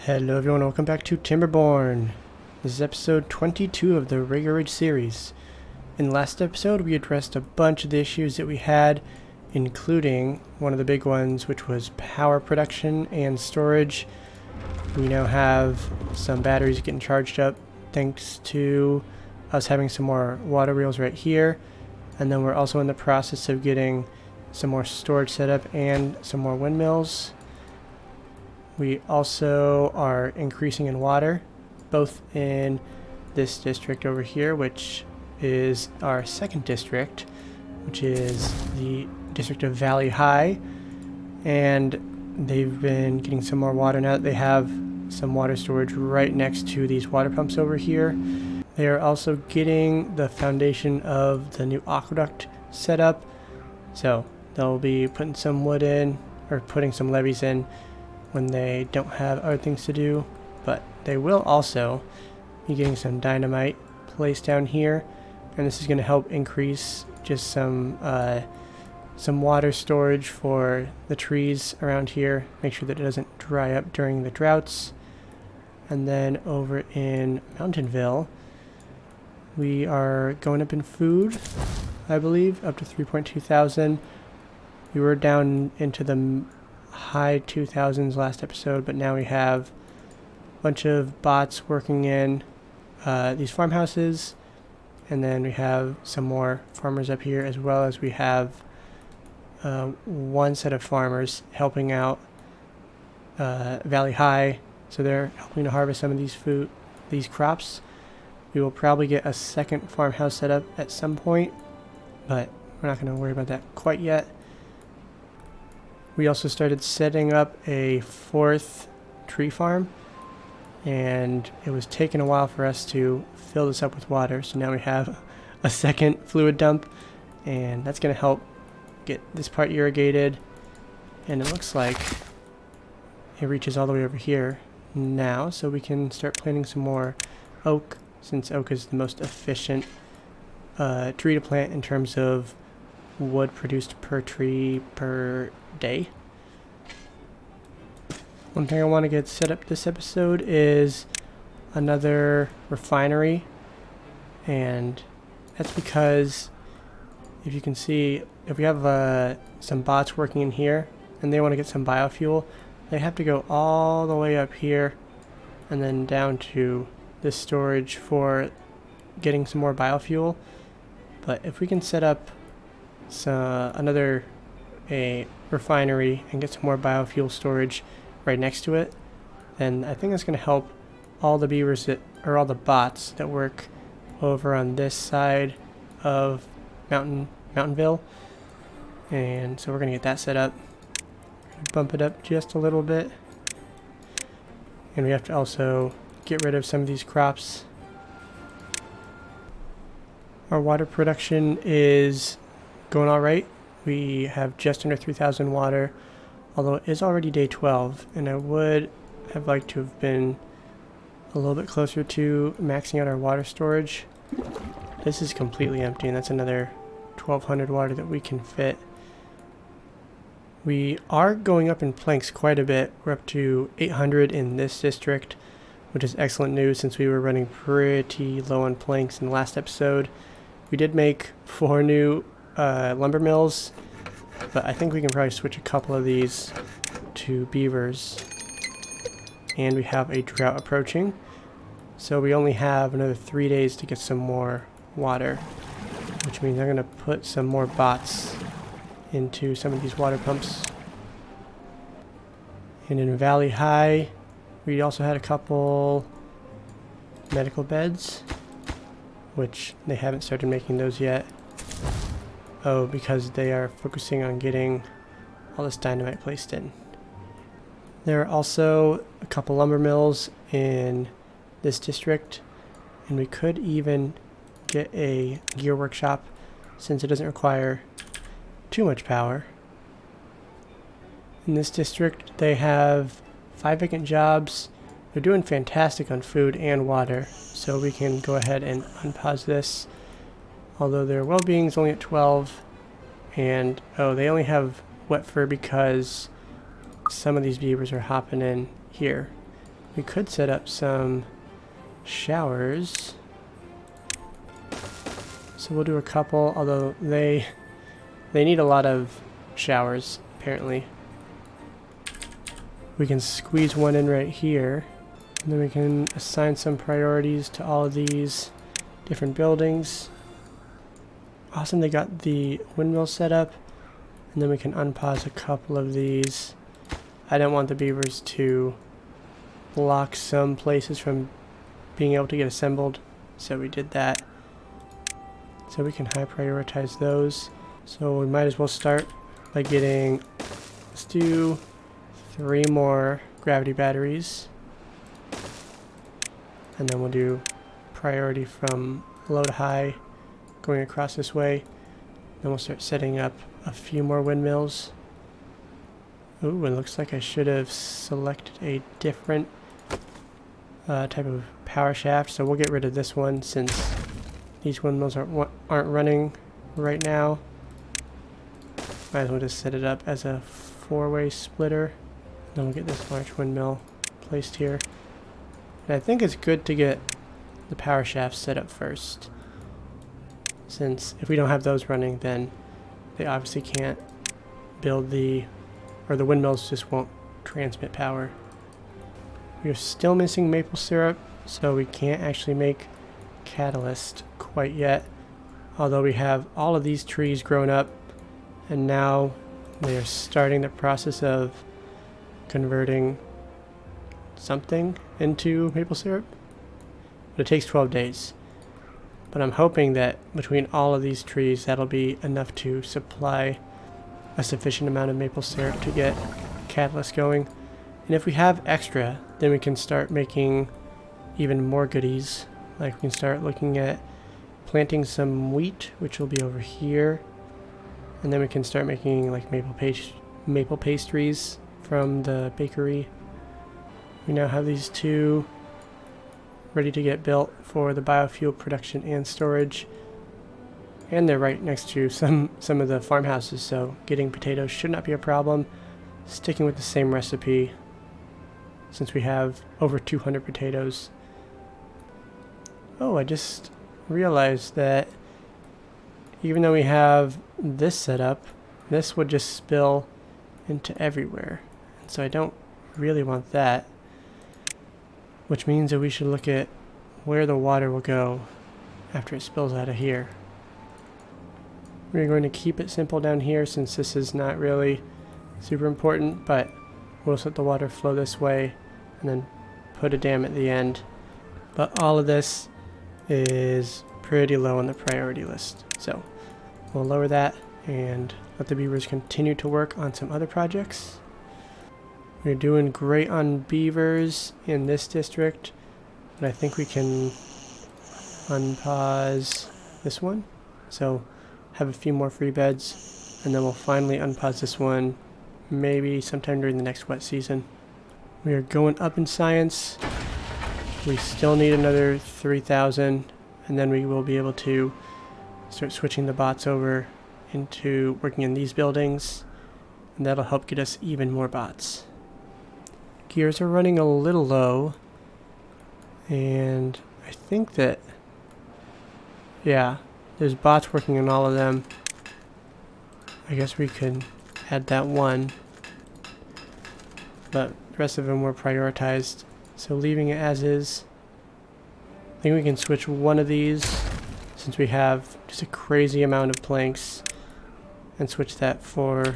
Hello everyone, welcome back to Timberborn. This is episode 22 of the Rigger Ridge series. In the last episode, we addressed a bunch of the issues that we had, including one of the big ones, which was power production and storage. We now have some batteries getting charged up thanks to us having some more water wheels right here. And then we're also in the process of getting some more storage set up and some more windmills. We also are increasing in water, both in this district over here, which is our second district, which is the district of Valley High. And they've been getting some more water now that they have some water storage right next to these water pumps over here. They are also getting the foundation of the new aqueduct set up. So they'll be putting some wood in, or putting some levees in, when they don't have other things to do, but they will also be getting some dynamite placed down here, and this is going to help increase just some water storage for the trees around here, make sure that it doesn't dry up during the droughts. And then over in Mountainville, we are going up in food, I believe, up to 3.2 thousand. We were down into the high 2000s last episode, but now we have a bunch of bots working in these farmhouses, and then we have some more farmers up here, as well as we have one set of farmers helping out Valley High, so they're helping to harvest some of these crops. We will probably get a second farmhouse set up at some point, but we're not going to worry about that quite yet. We also started setting up a fourth tree farm, and it was taking a while for us to fill this up with water, so now we have a second fluid dump, and that's going to help get this part irrigated. And it looks like it reaches all the way over here now, so we can start planting some more oak, since oak is the most efficient tree to plant in terms of wood produced per tree per day. One thing I want to get set up this episode is another refinery, and that's because if you can see, if we have some bots working in here and they want to get some biofuel, they have to go all the way up here and then down to this storage for getting some more biofuel. But if we can set up a refinery and get some more biofuel storage right next to it, then I think that's going to help all the beavers all the bots that work over on this side of Mountainville. And so we're going to get that set up, bump it up just a little bit, and we have to also get rid of some of these crops. Our water production is going all right. We have just under 3,000 water, although it is already day 12, and I would have liked to have been a little bit closer to maxing out our water storage. This is completely empty, and that's another 1,200 water that we can fit. We are going up in planks quite a bit. We're up to 800 in this district, which is excellent news since we were running pretty low on planks in the last episode. We did make 4 new lumber mills, but I think we can probably switch a couple of these to beavers. And we have a drought approaching, so we only have another 3 days to get some more water, which means I'm going to put some more bots into some of these water pumps. And in Valley High, we also had a couple medical beds, which they haven't started making those yet. Oh, because they are focusing on getting all this dynamite placed in. There are also a couple lumber mills in this district, and we could even get a gear workshop since it doesn't require too much power. In this district, they have 5 vacant jobs. They're doing fantastic on food and water, so we can go ahead and unpause this. Although their well-being is only at 12, and they only have wet fur because some of these beavers are hopping in here. We could set up some showers. So we'll do a couple, although they need a lot of showers, apparently. We can squeeze one in right here. And then we can assign some priorities to all of these different buildings. Awesome, they got the windmill set up. And then we can unpause a couple of these. I don't want the beavers to block some places from being able to get assembled, so we did that. So we can high prioritize those. So we might as well start by getting, let's do 3 more gravity batteries. And then we'll do priority from low to high going across this way. Then we'll start setting up a few more windmills. Ooh, it looks like I should have selected a different type of power shaft, so we'll get rid of this one since these windmills aren't running right now. Might as well just set it up as a 4-way splitter. Then we'll get this large windmill placed here. And I think it's good to get the power shaft set up first, since if we don't have those running, then they obviously can't build the windmills just won't transmit power. We are still missing maple syrup, so we can't actually make catalyst quite yet. Although we have all of these trees grown up, and now they are starting the process of converting something into maple syrup. But it takes 12 days. But I'm hoping that between all of these trees, that'll be enough to supply a sufficient amount of maple syrup to get catalyst going. And if we have extra, then we can start making even more goodies. Like we can start looking at planting some wheat, which will be over here. And then we can start making like maple pastries from the bakery. We now have these 2 ready to get built for the biofuel production and storage. And they're right next to some of the farmhouses, so getting potatoes should not be a problem. Sticking with the same recipe, since we have over 200 potatoes. Oh, I just realized that even though we have this set up, this would just spill into everywhere. And so I don't really want that. Which means that we should look at where the water will go after it spills out of here. We're going to keep it simple down here since this is not really super important, but we'll just let the water flow this way and then put a dam at the end. But all of this is pretty low on the priority list, so we'll lower that and let the beavers continue to work on some other projects. We're doing great on beavers in this district, but I think we can unpause this one. So have a few more free beds, and then we'll finally unpause this one maybe sometime during the next wet season. We are going up in science. We still need another 3,000, and then we will be able to start switching the bots over into working in these buildings, and that'll help get us even more bots. Gears are running a little low, and I think that, yeah, there's bots working on all of them. I guess we could add that one, but the rest of them were prioritized, so leaving it as is. I think we can switch one of these since we have just a crazy amount of planks, and switch that for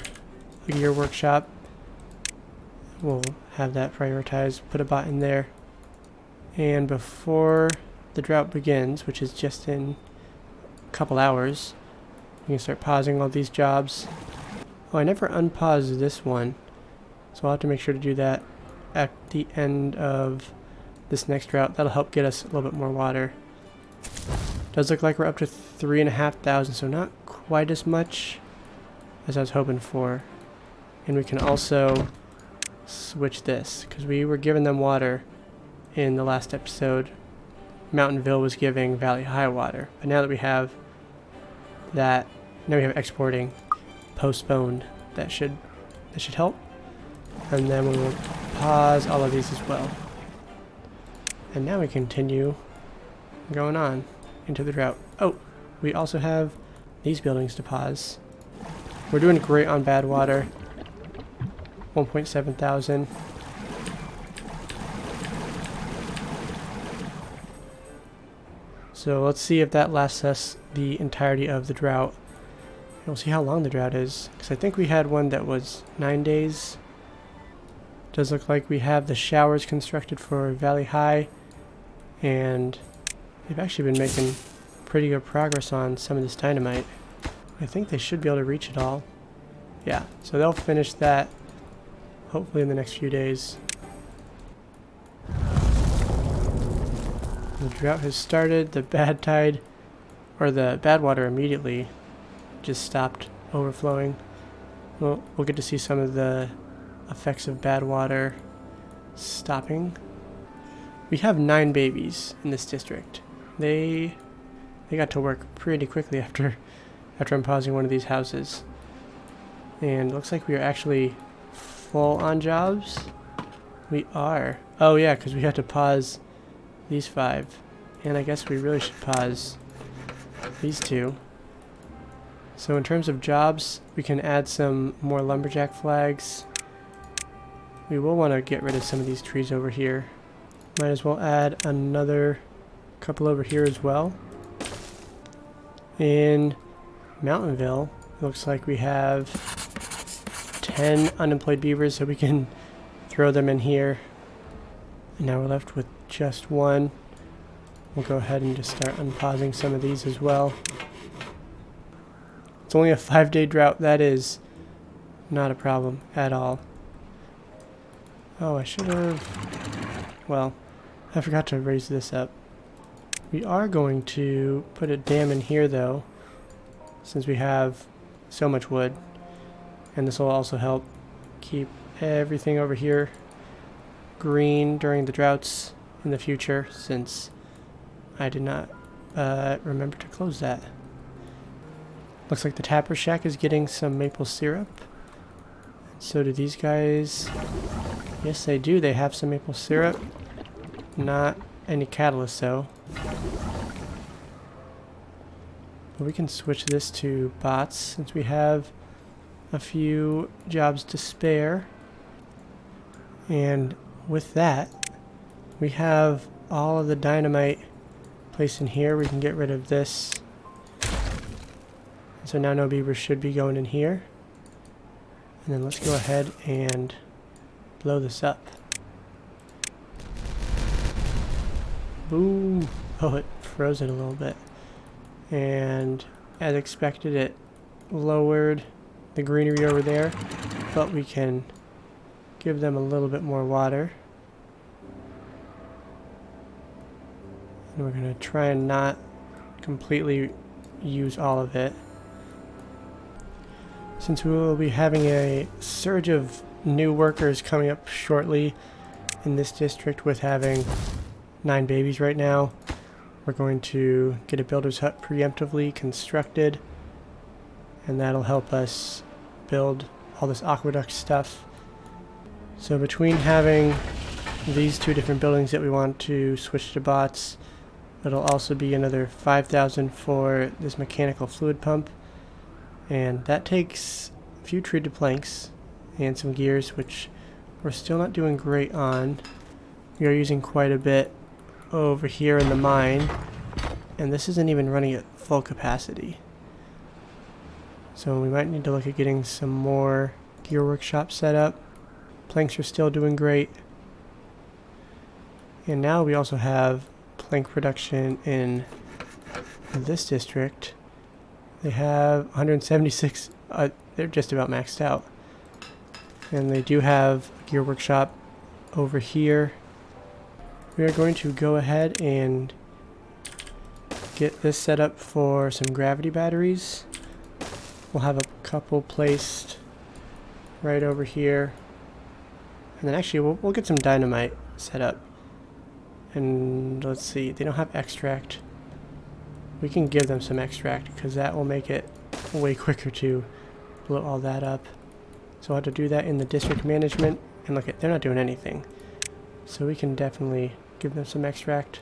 a gear workshop. We'll have that prioritized, put a bot in there, and before the drought begins, which is just in couple hours, you can start pausing all these jobs. Oh, I never unpaused this one, so I'll have to make sure to do that at the end of this next drought. That'll help get us a little bit more water. Does look like we're up to 3,500, so not quite as much as I was hoping for. And we can also switch this, because we were giving them water in the last episode. Mountainville was giving Valley High water, but now that we have that, now we have exporting postponed. That should help. And then we will pause all of these as well. And now we continue going on into the drought. Oh, we also have these buildings to pause. We're doing great on bad water. 1.7 thousand. So let's see if that lasts us the entirety of the drought. We'll see how long the drought is, because I think we had one that was 9 days. Does look like we have the showers constructed for Valley High, and they've actually been making pretty good progress on some of this dynamite. I think they should be able to reach it all. Yeah, so they'll finish that hopefully in the next few days. The drought has started. The bad tide, or the bad water, immediately just stopped overflowing. We'll get to see some of the effects of bad water stopping. We have 9 babies in this district. They got to work pretty quickly after I'm pausing one of these houses. And it looks like we are actually full on jobs. We are. Oh yeah, because we had to pause these 5. And I guess we really should pause these 2. So in terms of jobs, we can add some more lumberjack flags. We will want to get rid of some of these trees over here. Might as well add another couple over here as well. In Mountainville, it looks like we have 10 unemployed beavers, so we can throw them in here. And now we're left with just 1. We'll go ahead and just start unpausing some of these as well. It's only a 5-day drought. That is not a problem at all. Oh, I should have... Well, I forgot to raise this up. We are going to put a dam in here, though, since we have so much wood. And this will also help keep everything over here green during the droughts in the future, since I did not remember to close that. Looks like the Tapper Shack is getting some maple syrup. So do these guys. Yes, they do. They have some maple syrup. Not any catalyst, though. But we can switch this to bots since we have a few jobs to spare. And with that, we have all of the dynamite placed in here. We can get rid of this. So now no beavers should be going in here. And then let's go ahead and blow this up. Boom! Oh, it froze it a little bit. And as expected, it lowered the greenery over there, but we can give them a little bit more water. And we're going to try and not completely use all of it, since we will be having a surge of new workers coming up shortly in this district with having 9 babies right now. We're going to get a builder's hut preemptively constructed, and that'll help us build all this aqueduct stuff. So between having these 2 different buildings that we want to switch to bots, it'll also be another 5,000 for this mechanical fluid pump. And that takes a few treated planks and some gears, which we're still not doing great on. We are using quite a bit over here in the mine, and this isn't even running at full capacity. So we might need to look at getting some more gear workshop set up. Planks are still doing great. And now we also have plank production in this district. They have 176, they're just about maxed out. And they do have a gear workshop over here. We are going to go ahead and get this set up for some gravity batteries. We'll have a couple placed right over here. And then actually we'll get some dynamite set up. And let's see, they don't have extract. We can give them some extract because that will make it way quicker to blow all that up. So I'll have to do that in the district management. And look, they're not doing anything. So we can definitely give them some extract.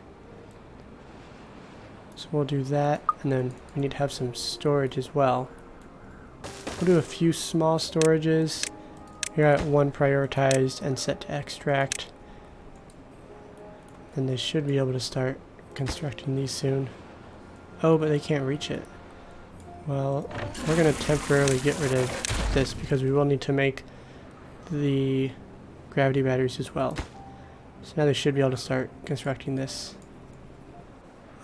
So we'll do that, and then we need to have some storage as well. We'll do a few small storages. We got one prioritized and set to extract. And they should be able to start constructing these soon. Oh, but they can't reach it. Well, we're going to temporarily get rid of this because we will need to make the gravity batteries as well. So now they should be able to start constructing this.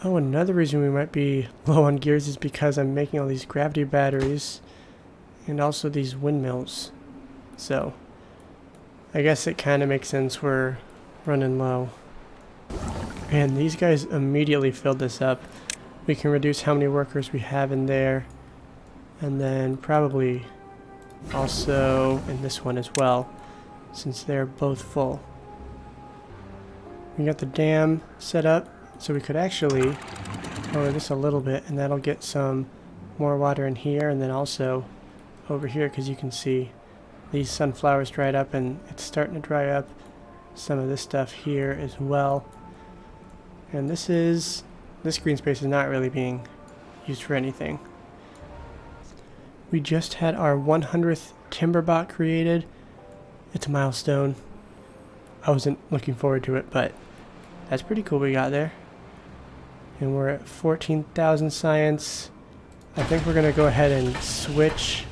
Oh, another reason we might be low on gears is because I'm making all these gravity batteries and also these windmills. So I guess it kind of makes sense we're running low. And these guys immediately filled this up. We can reduce how many workers we have in there, and then probably also in this one as well, since they're both full. We got the dam set up, so we could actually lower this a little bit, and that'll get some more water in here, and then also over here, because you can see these sunflowers dried up, and it's starting to dry up some of this stuff here as well. And this green space is not really being used for anything. We just had our 100th timber bot created. It's a milestone. I wasn't looking forward to it, but that's pretty cool we got there. And we're at 14,000 science. I think we're gonna go ahead and switch.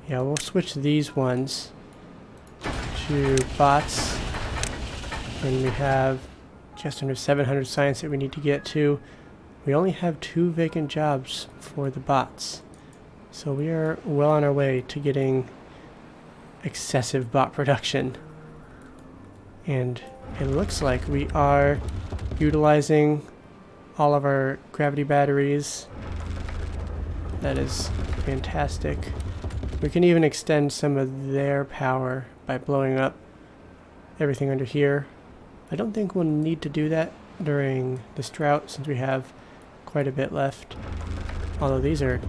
Yeah, we'll switch these ones to bots. And we have just under 700 science that we need to get to. We only have 2 vacant jobs for the bots. So we are well on our way to getting excessive bot production. And it looks like we are utilizing all of our gravity batteries. That is fantastic. We can even extend some of their power by blowing up everything under here. I don't think we'll need to do that during this drought since we have quite a bit left. Although these are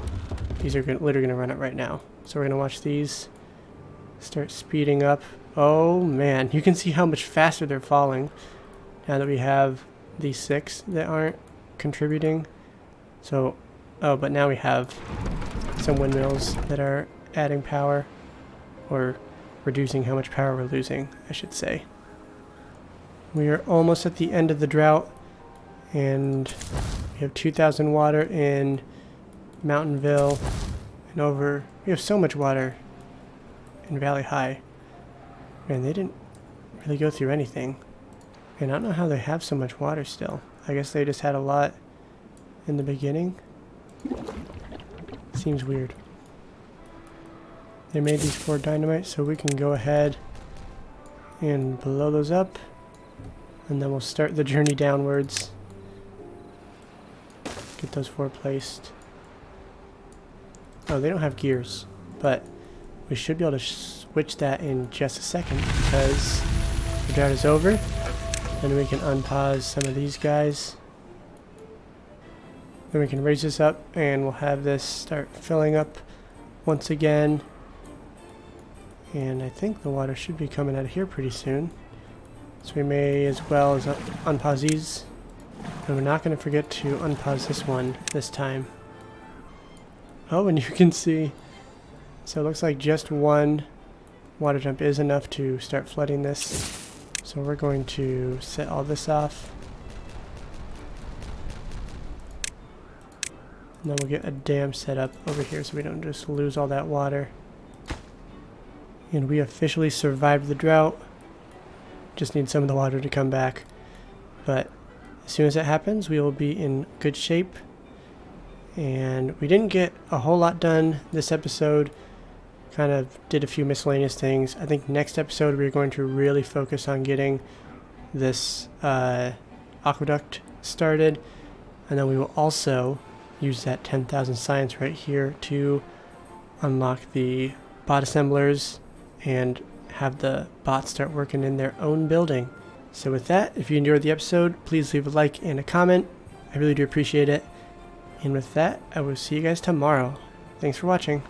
literally going to run it right now. So we're going to watch these start speeding up. Oh man, you can see how much faster they're falling now that we have these 6 that aren't contributing. So, oh, but now we have some windmills that are adding power, or reducing how much power we're losing, I should say. We are almost at the end of the drought, and we have 2,000 water in Mountainville, and we have so much water in Valley High. Man, they didn't really go through anything. And I don't know how they have so much water still. I guess they just had a lot in the beginning. Seems weird. They made these 4 dynamite, so we can go ahead and blow those up. And then we'll start the journey downwards. Get those 4 placed. Oh, they don't have gears, but we should be able to switch that in just a second because the drought is over. Then we can unpause some of these guys. Then we can raise this up and we'll have this start filling up once again. And I think the water should be coming out of here pretty soon. So we may as well as unpause these. And we're not going to forget to unpause this one this time. Oh, and you can see. So it looks like just one water jump is enough to start flooding this. So we're going to set all this off. And then we'll get a dam set up over here so we don't just lose all that water. And we officially survived the drought. Just need some of the water to come back. But as soon as that happens, we will be in good shape. And we didn't get a whole lot done this episode. Kind of did a few miscellaneous things. I think next episode we're going to really focus on getting this aqueduct started. And then we will also use that 10,000 science right here to unlock the bot assemblers and have the bots start working in their own building. So with that, if you enjoyed the episode, please leave a like and a comment. I really do appreciate it. And with that, I will see you guys tomorrow. Thanks for watching.